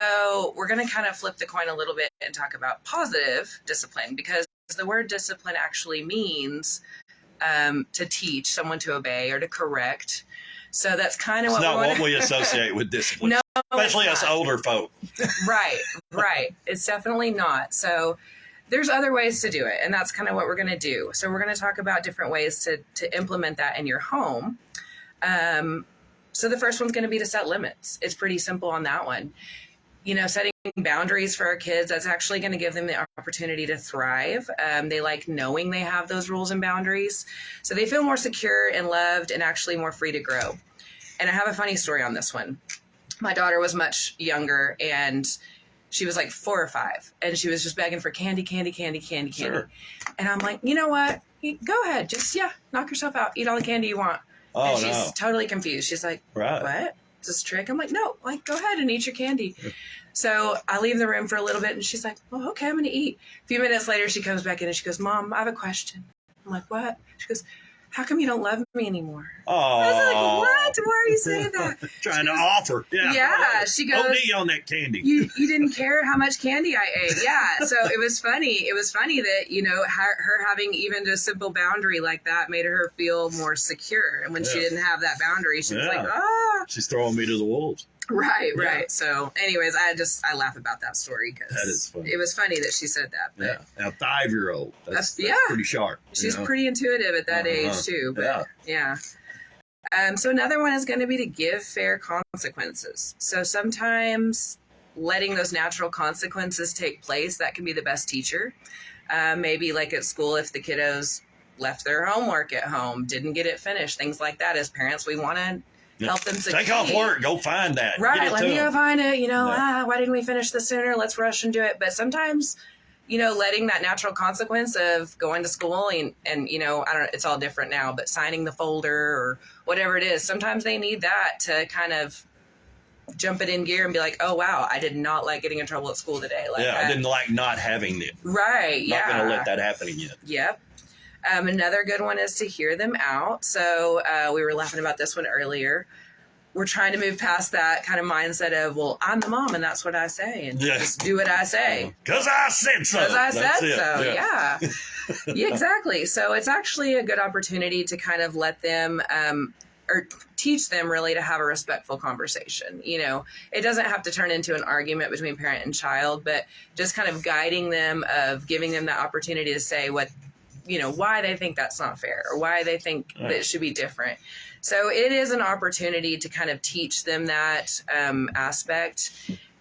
we're going to kind of flip the coin a little bit and talk about positive discipline, because the word discipline actually means to teach someone to obey or to correct. So that's kind of what we associate with discipline. No, especially us older folk. Right. It's definitely not. So there's other ways to do it, and that's kind of what we're going to do. So we're going to talk about different ways to implement that in your home. So the first one's going to be to set limits. It's pretty simple on that one. Setting boundaries for our kids, that's actually going to give them the opportunity to thrive. They like knowing they have those rules and boundaries. So they feel more secure and loved and actually more free to grow. And I have a funny story on this one. My daughter was much younger, and she was like 4 or 5, and she was just begging for candy. Sure. And I'm like, you know what? Go ahead. Just, knock yourself out. Eat all the candy you want. Oh, and she's totally confused. She's like, what? Is this a trick? I'm like, no, go ahead and eat your candy. So I leave the room for a little bit, and she's like, oh, okay, I'm going to eat. A few minutes later, she comes back in and she goes, Mom, I have a question. I'm like, what? She goes, how come you don't love me anymore? Oh, I was like, what? Why are you saying that? Trying to offer. Yeah. She goes, OD on that candy. You didn't care how much candy I ate. Yeah. So it was funny. It was funny that, her having even just a simple boundary like that made her feel more secure. And when she didn't have that boundary, she was like, she's throwing me to the wolves. Right. So anyways, I laugh about that story because that is funny. It was funny that she said that. But Now 5-year-old. That's pretty sharp. She's pretty intuitive at that age too. But yeah. So another one is going to be to give fair consequences. So sometimes letting those natural consequences take place, that can be the best teacher. Maybe like at school, if the kiddos left their homework at home, didn't get it finished, things like that. As parents, we want to help them succeed. Take off work, go find that. Right, let me go find it. Why didn't we finish this sooner? Let's rush and do it. But sometimes, letting that natural consequence of going to school and I don't know, it's all different now, but signing the folder or whatever it is, sometimes they need that to kind of jump it in gear and be like, oh, wow, I did not like getting in trouble at school today. I didn't like not having it. Right, Not going to let that happen again. Yep. Another good one is to hear them out. So we were laughing about this one earlier. We're trying to move past that kind of mindset of, well, I'm the mom and that's what I say. And just do what I say. Because I said so. Because I said so, yeah. Yeah, exactly. So it's actually a good opportunity to kind of let them or teach them really to have a respectful conversation. It doesn't have to turn into an argument between parent and child, but just kind of guiding them, of giving them the opportunity to say what, why they think that's not fair or why they think that it should be different. So it is an opportunity to kind of teach them that aspect.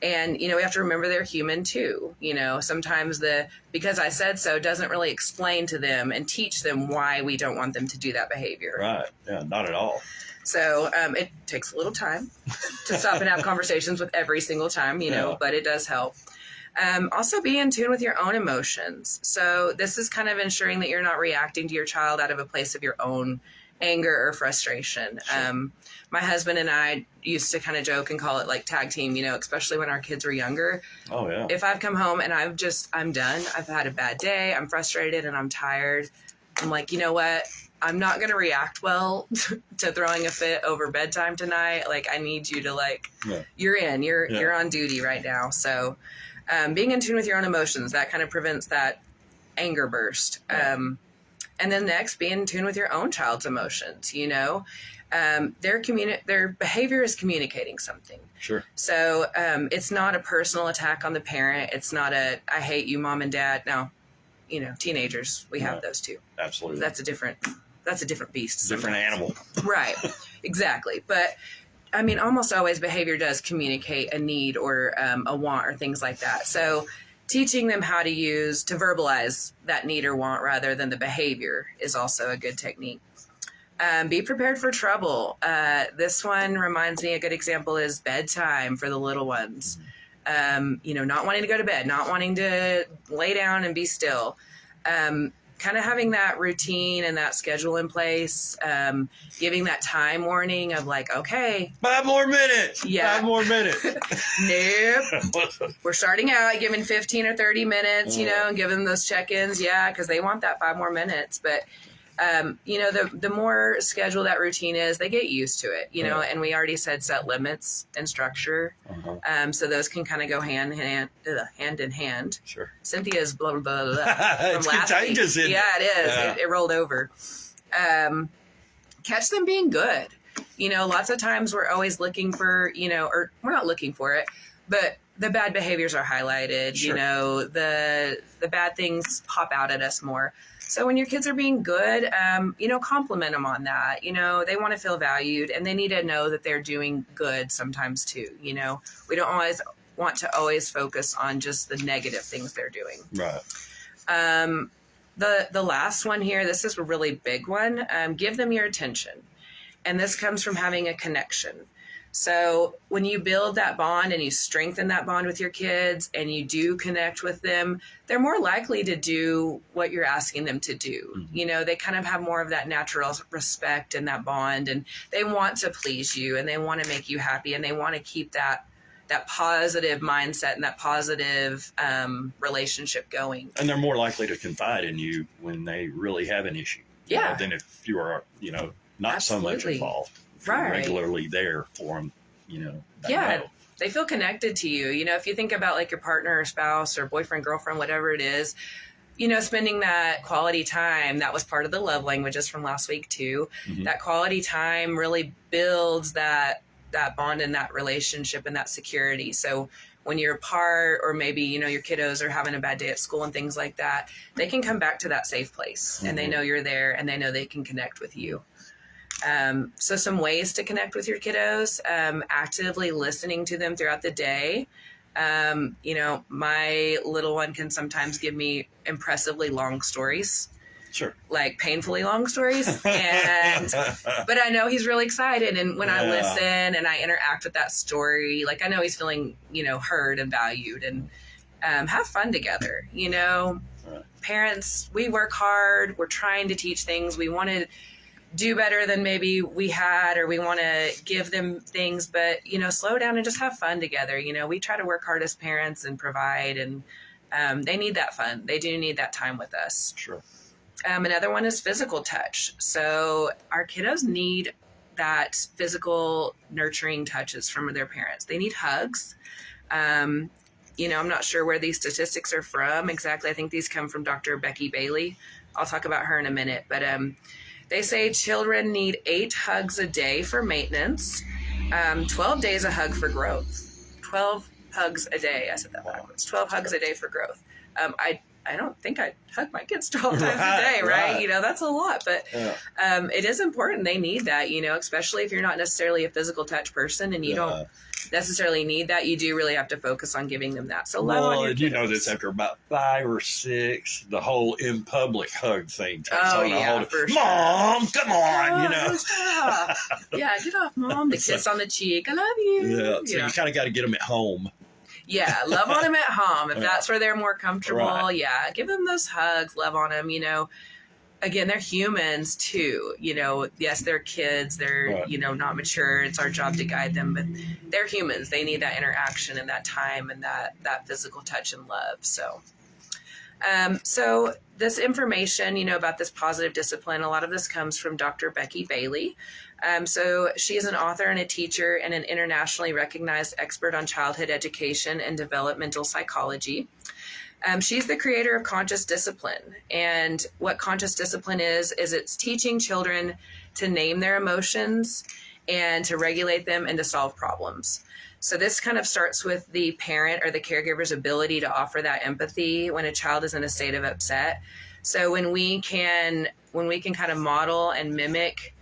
And, we have to remember they're human too. Sometimes because I said so doesn't really explain to them and teach them why we don't want them to do that behavior. Right. Yeah, not at all. So it takes a little time to stop and have conversations with every single time, but it does help. Also be in tune with your own emotions. So this is kind of ensuring that you're not reacting to your child out of a place of your own anger or frustration. Sure. My husband and I used to kind of joke and call it like tag team, especially when our kids were younger. Oh, yeah. If I've come home and I'm done, I've had a bad day, I'm frustrated and I'm tired, I'm like, you know what? I'm not going to react well to throwing a fit over bedtime tonight. Like, I need you to you're on duty right now. So being in tune with your own emotions, that kind of prevents that anger burst. Yeah. And then next, be in tune with your own child's emotions. Their behavior is communicating something. Sure. So it's not a personal attack on the parent. It's not I hate you, mom and dad. Now, teenagers, we have those too. Absolutely. That's a different beast. Different animal. Right. Exactly. But almost always behavior does communicate a need or a want or things like that. So teaching them how to verbalize that need or want rather than the behavior is also a good technique. Be prepared for trouble. This one reminds me, a good example is bedtime for the little ones. Not wanting to go to bed, not wanting to lay down and be still. Kind of having that routine and that schedule in place, giving that time warning of like, okay. 5 more minutes. Yeah. 5 more minutes. Nope. We're starting out giving 15 or 30 minutes, and giving them those check-ins. Yeah, because they want that 5 more minutes. But The more scheduled that routine is, they get used to it, and we already said set limits and structure. So those can kind of go hand in hand. Sure. Cynthia's blah, blah, blah, blah from It's last contagious. week. Yeah, it is. Yeah. It rolled over. Catch them being good. Lots of times we're always looking for, or we're not looking for it, but the bad behaviors are highlighted. Sure. The bad things pop out at us more. So when your kids are being good, compliment them on that. They want to feel valued, and they need to know that they're doing good sometimes too. We don't always want to always focus on just the negative things they're doing. Right. The last one here, this is a really big one. Give them your attention. And this comes from having a connection. So when you build that bond and you strengthen that bond with your kids and you do connect with them, they're more likely to do what you're asking them to do. Mm-hmm. They kind of have more of that natural respect and that bond, and they want to please you and they want to make you happy, and they want to keep that positive mindset and that positive relationship going. And they're more likely to confide in you when they really have an issue. Yeah. Than if you are, not Absolutely. so much involved. If you're Right. regularly there for them, they Yeah. know. They feel connected to you. If you think about like your partner or spouse or boyfriend, girlfriend, whatever it is, spending that quality time, that was part of the love languages from last week too. Mm-hmm. That quality time really builds that bond and that relationship and that security. So when you're apart, or maybe, your kiddos are having a bad day at school and things like that, they can come back to that safe place. Mm-hmm. And they know you're there, and they know they can connect with you. So some ways to connect with your kiddos, actively listening to them throughout the day. My little one can sometimes give me impressively long stories. Sure. Like painfully long stories. But I know he's really excited. And when I listen and I interact with that story, like I know he's feeling, heard and valued, and have fun together. Right. Parents, we work hard. We're trying to teach things. We want to do better than maybe we had, or we want to give them things, but, slow down and just have fun together. We try to work hard as parents and provide, and they need that fun. They do need that time with us. Sure. Another one is physical touch. So our kiddos need that physical nurturing touches from their parents. They need hugs. I'm not sure where these statistics are from exactly. I think these come from Dr. Becky Bailey. I'll talk about her in a minute, but they say children need 8 hugs a day for maintenance, 12 days a hug for growth. 12 hugs a day. I said that backwards. 12 hugs a day for growth. I don't think I'd hug my kids 12 times a day, right? That's a lot, but it is important. They need that, especially if you're not necessarily a physical touch person and you don't necessarily need that. You do really have to focus on giving them that. So love on your kids. This after about 5 or 6, the whole in public hug thing takes on a whole. For Mom, come on, Yeah, get off, Mom. The kiss on the cheek. I love you. Yeah, so you kind of got to get them at home. Yeah, love on them at home. If that's where they're more comfortable, Right. give them those hugs, love on them, Again, they're humans too. Yes, they're kids. They're, Right. Not mature. It's our job to guide them, but they're humans. They need that interaction and that time and that physical touch and love. So this information, about this positive discipline, a lot of this comes from Dr. Becky Bailey. So she is an author and a teacher and an internationally recognized expert on childhood education and developmental psychology. She's the creator of Conscious Discipline. And what Conscious Discipline is it's teaching children to name their emotions and to regulate them and to solve problems. So this kind of starts with the parent or the caregiver's ability to offer that empathy when a child is in a state of upset. So when we can kind of model and mimic,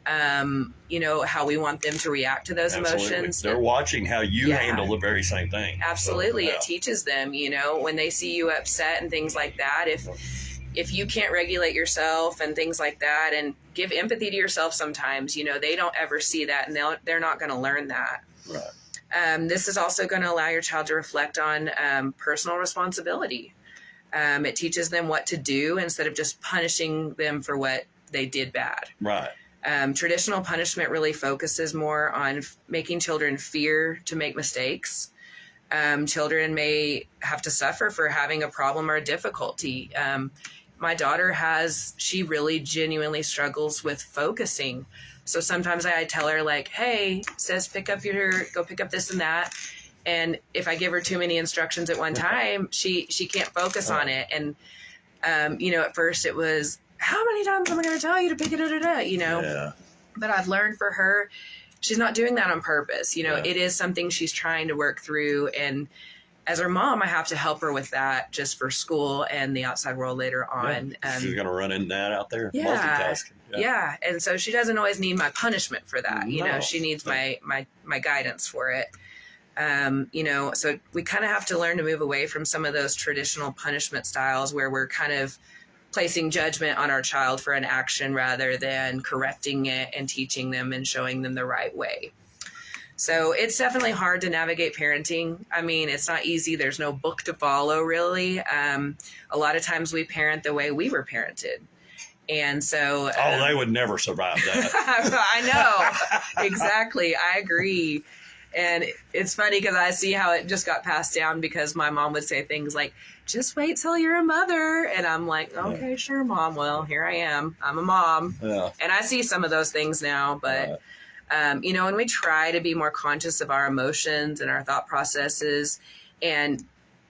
how we want them to react to those emotions. They're watching how you handle the very same thing. Absolutely. So, It teaches them, when they see you upset and things like that. If you can't regulate yourself and things like that, and give empathy to yourself sometimes, they don't ever see that, and they're not going to learn that. Right. This is also going to allow your child to reflect on personal responsibility. It teaches them what to do instead of just punishing them for what they did bad. Right. Traditional punishment really focuses more on making children fear to make mistakes. Children may have to suffer for having a problem or a difficulty. my daughter she really genuinely struggles with focusing. So sometimes I tell her like, hey, sis, go pick up this and that. And if I give her too many instructions at one time, she can't focus on it. And, at first it was, how many times am I going to tell you to pick it up, Yeah. But I've learned for her, she's not doing that on purpose. It is something she's trying to work through. And as her mom, I have to help her with that just for school and the outside world later on. Yeah. She's going to run into that out there, yeah, multitasking. Yeah. And so she doesn't always need my punishment for that. No. She needs my guidance for it. So we kind of have to learn to move away from some of those traditional punishment styles where we're kind of placing judgment on our child for an action rather than correcting it and teaching them and showing them the right way. So it's definitely hard to navigate parenting. I mean, it's not easy. There's no book to follow, really. A lot of times we parent the way we were parented. And so... they would never survive that. I know. Exactly. I agree. And it's funny because I see how it just got passed down because my mom would say things like, just wait till you're a mother. And I'm like, okay, sure, Mom. Well, here I am. I'm a mom. Yeah. And I see some of those things now, but... and we try to be more conscious of our emotions and our thought processes. And,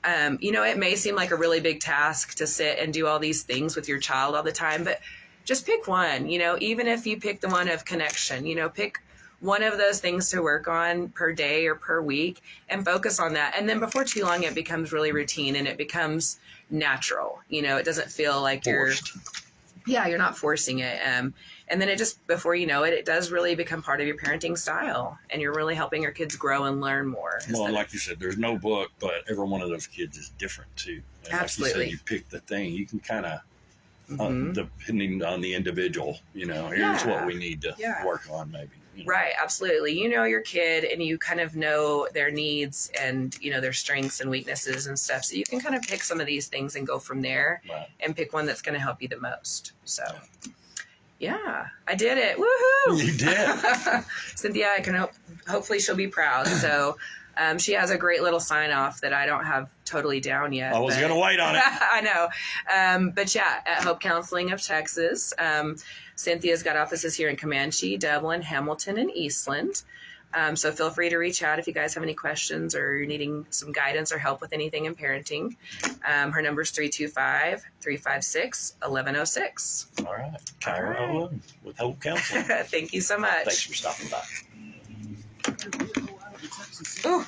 it may seem like a really big task to sit and do all these things with your child all the time, but just pick one, even if you pick the one of connection, pick one of those things to work on per day or per week and focus on that. And then before too long, it becomes really routine and it becomes natural. It doesn't feel like forced. you're not forcing it. And then it just, before you know it, it does really become part of your parenting style and you're really helping your kids grow and learn more. Well, like you said, there's no book, but every one of those kids is different too. And absolutely. Like you said, you pick the thing, you can kind of, depending on the individual, here's what we need to work on maybe. Right. Absolutely. Your kid and you kind of know their needs and, their strengths and weaknesses and stuff. So you can kind of pick some of these things and go from there and pick one that's going to help you the most. So, yeah, I did it. Woohoo! You did. Cynthia, hopefully she'll be proud. So she has a great little sign off that I don't have totally down yet. I was going to wait on it. I know. But yeah, at Hope Counseling of Texas, Cynthia's got offices here in Comanche, Dublin, Hamilton, and Eastland. So feel free to reach out if you guys have any questions or you're needing some guidance or help with anything in parenting. Her number is 325-356-1106. All right. Kyra Owen with Hope Counseling. Thank you so much. Thanks for stopping by. Ooh.